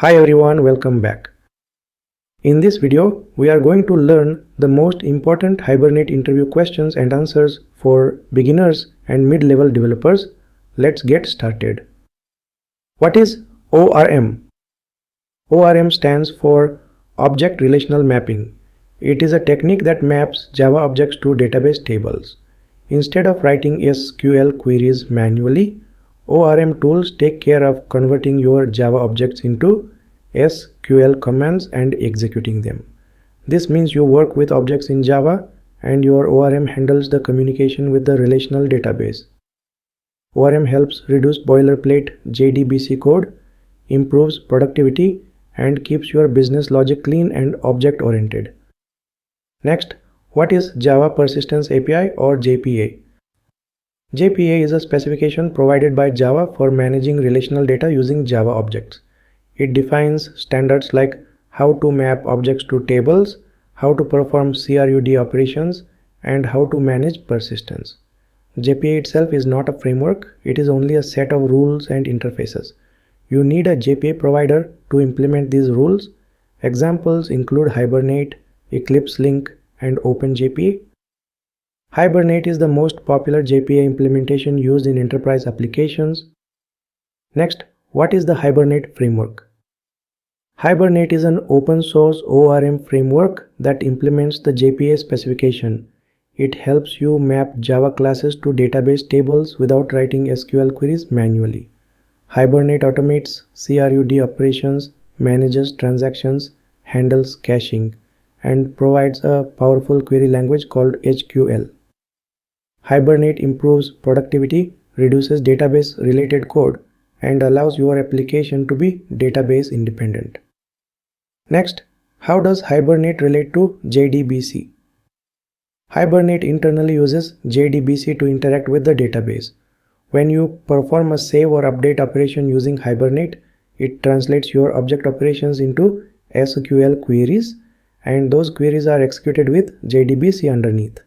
Hi everyone, welcome back. In this video, we are going to learn the most important Hibernate interview questions and answers for beginners and mid-level developers. Let's get started. What is ORM? ORM stands for Object Relational Mapping. It is a technique that maps Java objects to database tables. Instead of writing SQL queries manually, ORM tools take care of converting your Java objects into SQL commands and executing them. This means you work with objects in Java and your ORM handles the communication with the relational database. ORM helps reduce boilerplate JDBC code, improves productivity, and keeps your business logic clean and object-oriented. Next, what is Java Persistence API or JPA? JPA is a specification provided by Java for managing relational data using Java objects. It defines standards like how to map objects to tables, how to perform CRUD operations, and how to manage persistence. JPA itself is not a framework, it is only a set of rules and interfaces. You need a JPA provider to implement these rules. Examples include Hibernate, Eclipse Link, and OpenJPA. Hibernate is the most popular JPA implementation used in enterprise applications. Next, what is the Hibernate framework? Hibernate is an open source ORM framework that implements the JPA specification. It helps you map Java classes to database tables without writing SQL queries manually. Hibernate automates CRUD operations, manages transactions, handles caching, and provides a powerful query language called HQL. Hibernate improves productivity, reduces database-related code, and allows your application to be database independent. Next, how does Hibernate relate to JDBC? Hibernate internally uses JDBC to interact with the database. When you perform a save or update operation using Hibernate, it translates your object operations into SQL queries, and those queries are executed with JDBC underneath.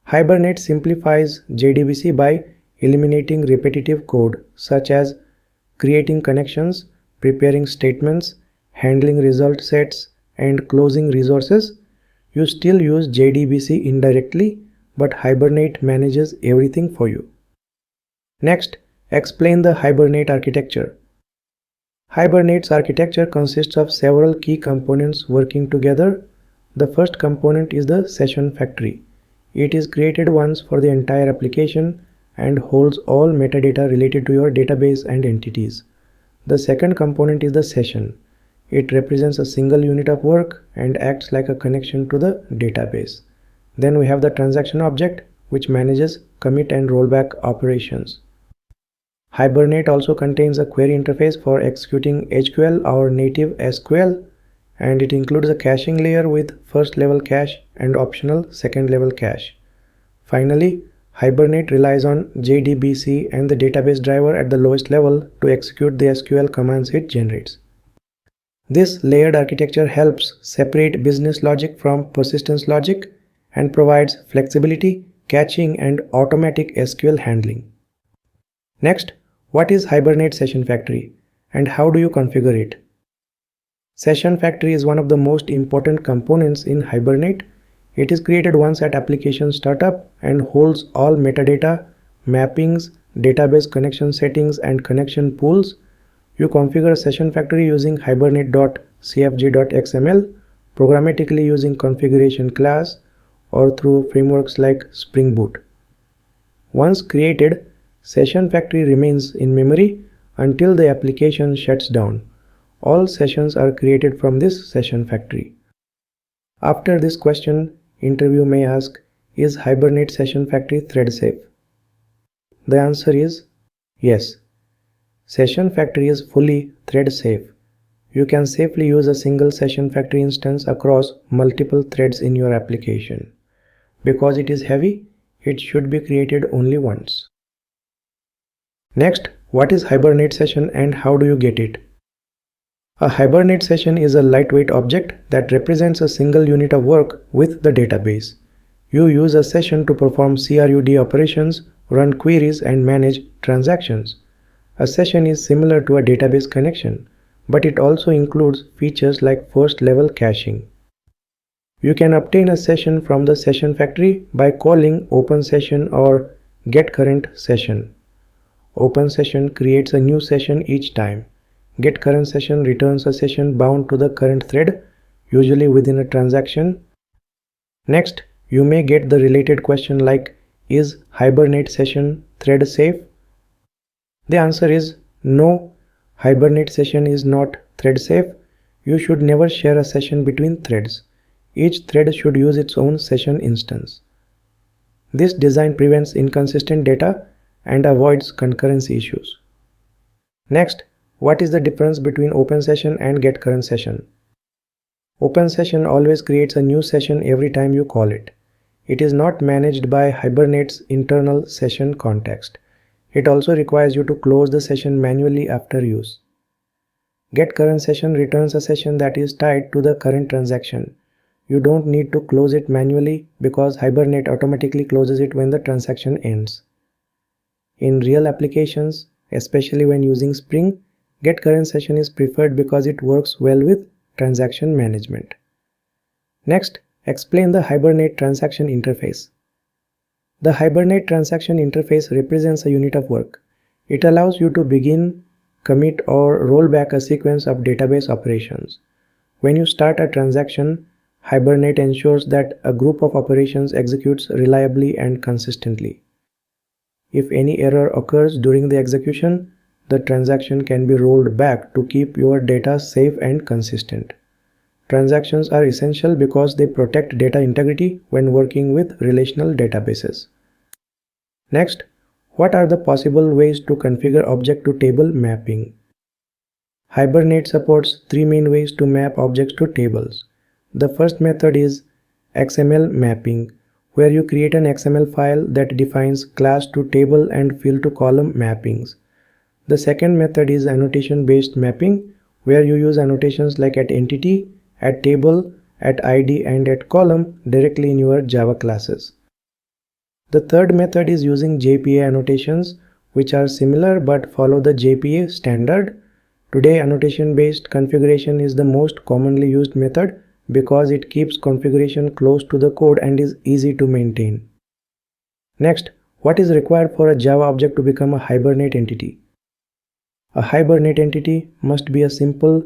Hibernate simplifies JDBC by eliminating repetitive code such as creating connections, preparing statements, handling result sets, and closing resources. You still use JDBC indirectly, but Hibernate manages everything for you. Next, explain the Hibernate architecture. Hibernate's architecture consists of several key components working together. The first component is the session factory. It is created once for the entire application and holds all metadata related to your database and entities. The second component is the session. It represents a single unit of work and acts like a connection to the database. Then we have the transaction object, which manages commit and rollback operations. Hibernate also contains a query interface for executing HQL or native SQL, and it includes a caching layer with first level cache and optional second level cache. Finally, Hibernate relies on JDBC and the database driver at the lowest level to execute the SQL commands it generates. This layered architecture helps separate business logic from persistence logic and provides flexibility, caching, and automatic SQL handling. Next, what is Hibernate SessionFactory and how do you configure it? SessionFactory is one of the most important components in Hibernate. It is created once at application startup and holds all metadata, mappings, database connection settings, and connection pools. You configure SessionFactory using hibernate.cfg.xml, programmatically using configuration class, or through frameworks like Spring Boot. Once created, SessionFactory remains in memory until the application shuts down. All sessions are created from this SessionFactory. After this question, interview may ask, is Hibernate SessionFactory thread safe? The answer is yes. SessionFactory is fully thread safe. You can safely use a single SessionFactory instance across multiple threads in your application. Because it is heavy, it should be created only once. Next, what is Hibernate Session and how do you get it? A Hibernate session is a lightweight object that represents a single unit of work with the database. You use a session to perform CRUD operations, run queries, and manage transactions. A session is similar to a database connection, but it also includes features like first-level caching. You can obtain a session from the Session Factory by calling openSession or getCurrentSession. openSession creates a new session each time. getCurrentSession returns a session bound to the current thread, usually within a transaction. Next, you may get the related question like, is Hibernate Session thread safe? The answer is no, Hibernate Session is not thread safe. You should never share a session between threads. Each thread should use its own session instance. This design prevents inconsistent data and avoids concurrency issues. Next, what is the difference between openSession and getCurrentSession? openSession always creates a new session every time you call it. It is not managed by Hibernate's internal session context. It also requires you to close the session manually after use. getCurrentSession returns a session that is tied to the current transaction. You don't need to close it manually because Hibernate automatically closes it when the transaction ends. In real applications, especially when using Spring, getCurrentSession is preferred because it works well with transaction management. Next, explain the Hibernate transaction interface. The Hibernate transaction interface represents a unit of work. It allows you to begin, commit, or roll back a sequence of database operations. When you start a transaction, Hibernate ensures that a group of operations executes reliably and consistently. If any error occurs during the execution, the transaction can be rolled back to keep your data safe and consistent. Transactions are essential because they protect data integrity when working with relational databases. Next, what are the possible ways to configure object-to-table mapping? Hibernate supports three main ways to map objects to tables. The first method is XML mapping, where you create an XML file that defines class to table and field to column mappings. The second method is annotation-based mapping, where you use annotations like @entity, @table, @id, and @column directly in your Java classes. The third method is using JPA annotations, which are similar but follow the JPA standard. Today, annotation-based configuration is the most commonly used method because it keeps configuration close to the code and is easy to maintain. Next, what is required for a Java object to become a Hibernate entity? A Hibernate entity must be a simple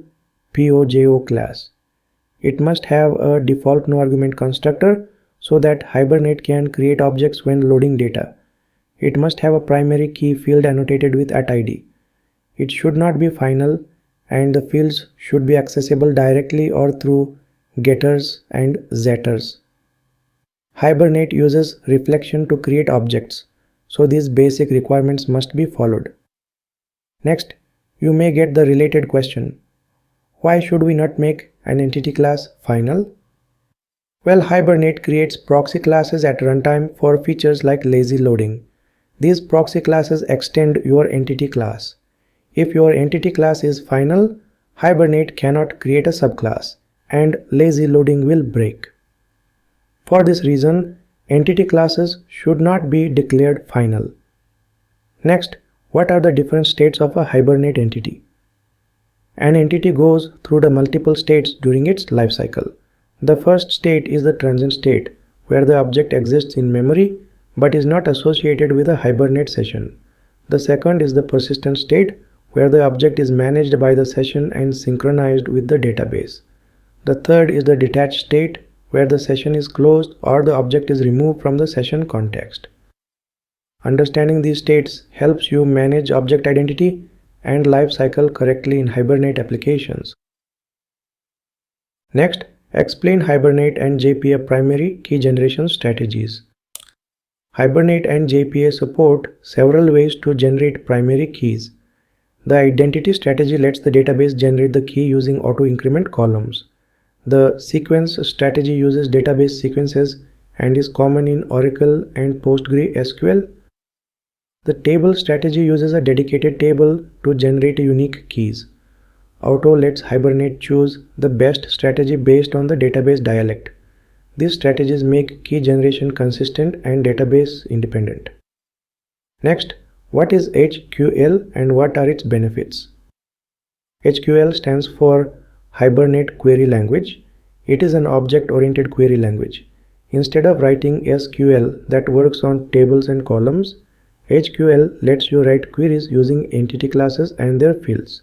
POJO class. It must have a default no-argument constructor so that Hibernate can create objects when loading data. It must have a primary key field annotated with @id. It should not be final, and the fields should be accessible directly or through getters and setters. Hibernate uses reflection to create objects, so these basic requirements must be followed. Next, you may get the related question: why should we not make an entity class final? Well, Hibernate creates proxy classes at runtime for features like lazy loading. These proxy classes extend your entity class. If your entity class is final, Hibernate cannot create a subclass, and lazy loading will break. For this reason, entity classes should not be declared final. Next, what are the different states of a Hibernate entity? An entity goes through the multiple states during its lifecycle. The first state is the transient state, where the object exists in memory but is not associated with a Hibernate session. The second is the persistent state, where the object is managed by the session and synchronized with the database. The third is the detached state, where the session is closed or the object is removed from the session context. Understanding these states helps you manage object identity and lifecycle correctly in Hibernate applications. Next, explain Hibernate and JPA primary key generation strategies. Hibernate and JPA support several ways to generate primary keys. The identity strategy lets the database generate the key using auto-increment columns. The sequence strategy uses database sequences and is common in Oracle and PostgreSQL. The table strategy uses a dedicated table to generate unique keys. Auto lets Hibernate choose the best strategy based on the database dialect. These strategies make key generation consistent and database independent. Next, what is HQL and what are its benefits? HQL stands for Hibernate Query Language. It is an object-oriented query language. Instead of writing SQL that works on tables and columns, HQL lets you write queries using entity classes and their fields.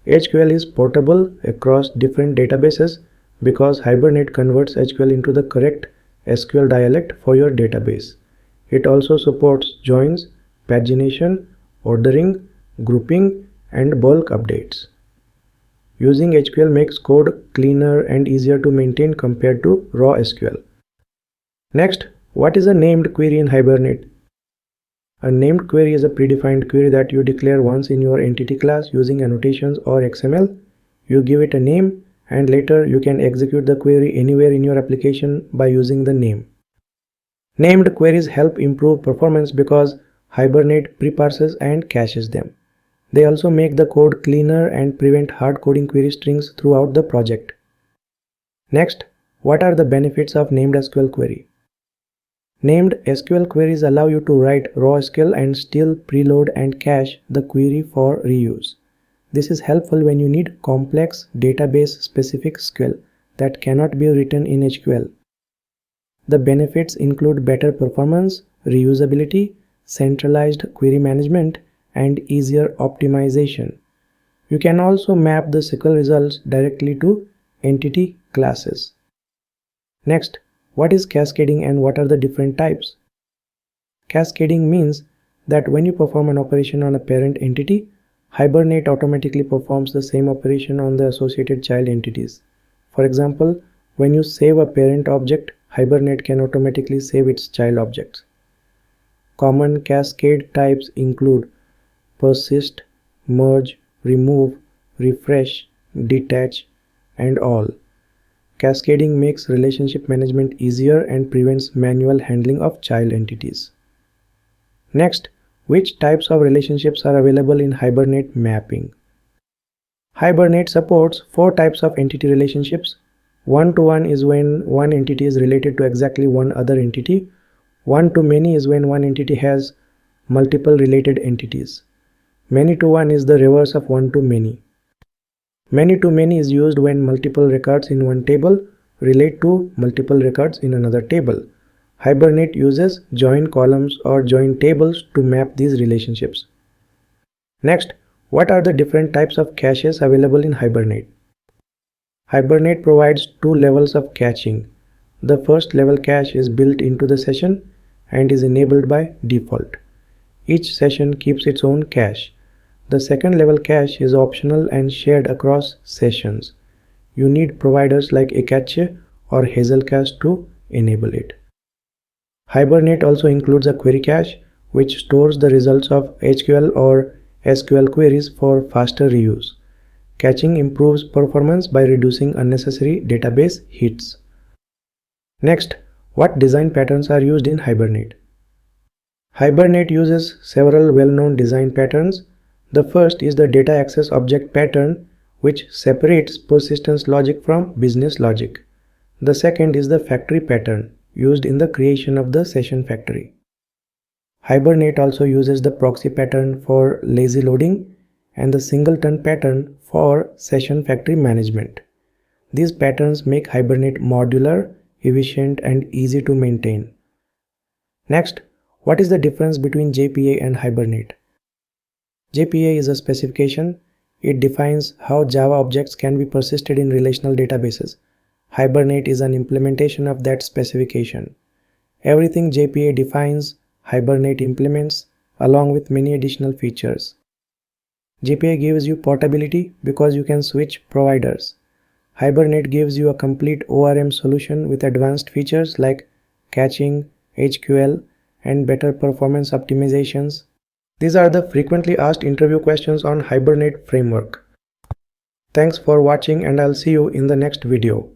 HQL is portable across different databases because Hibernate converts HQL into the correct SQL dialect for your database. It also supports joins, pagination, ordering, grouping, and bulk updates. Using HQL makes code cleaner and easier to maintain compared to raw SQL. Next, what is a named query in Hibernate? A named query is a predefined query that you declare once in your entity class using annotations or XML. You give it a name, and later you can execute the query anywhere in your application by using the name. Named queries help improve performance because Hibernate preparses and caches them. They also make the code cleaner and prevent hard-coding query strings throughout the project. Next, what are the benefits of named SQL query? Named SQL queries allow you to write raw SQL and still preload and cache the query for reuse. This is helpful when you need complex database-specific SQL that cannot be written in HQL. The benefits include better performance, reusability, centralized query management, and easier optimization. You can also map the SQL results directly to entity classes. Next, what is cascading and what are the different types? Cascading means that when you perform an operation on a parent entity, Hibernate automatically performs the same operation on the associated child entities. For example, when you save a parent object, Hibernate can automatically save its child objects. Common cascade types include persist, merge, remove, refresh, detach, and all. Cascading makes relationship management easier and prevents manual handling of child entities. Next, which types of relationships are available in Hibernate mapping? Hibernate supports 4 types of entity relationships. One-to-one is when one entity is related to exactly one other entity. One-to-many is when one entity has multiple related entities. Many-to-one is the reverse of one-to-many. Many-to-many is used when multiple records in one table relate to multiple records in another table. Hibernate uses join columns or join tables to map these relationships. Next, what are the different types of caches available in Hibernate? Hibernate provides 2 levels of caching. The first level cache is built into the session and is enabled by default. Each session keeps its own cache. The second level cache is optional and shared across sessions. You need providers like Acache or Hazelcache to enable it. Hibernate also includes a query cache which stores the results of HQL or SQL queries for faster reuse. Caching improves performance by reducing unnecessary database hits. Next, what design patterns are used in Hibernate? Hibernate uses several well-known design patterns. The first is the data access object pattern, which separates persistence logic from business logic. The second is the factory pattern, used in the creation of the session factory. Hibernate also uses the proxy pattern for lazy loading and the singleton pattern for session factory management. These patterns make Hibernate modular, efficient, and easy to maintain. Next, what is the difference between JPA and Hibernate? JPA is a specification. It defines how Java objects can be persisted in relational databases. Hibernate is an implementation of that specification. Everything JPA defines, Hibernate implements, along with many additional features. JPA gives you portability because you can switch providers. Hibernate gives you a complete ORM solution with advanced features like caching, HQL, and better performance optimizations. These are the frequently asked interview questions on Hibernate framework. Thanks for watching and I'll see you in the next video.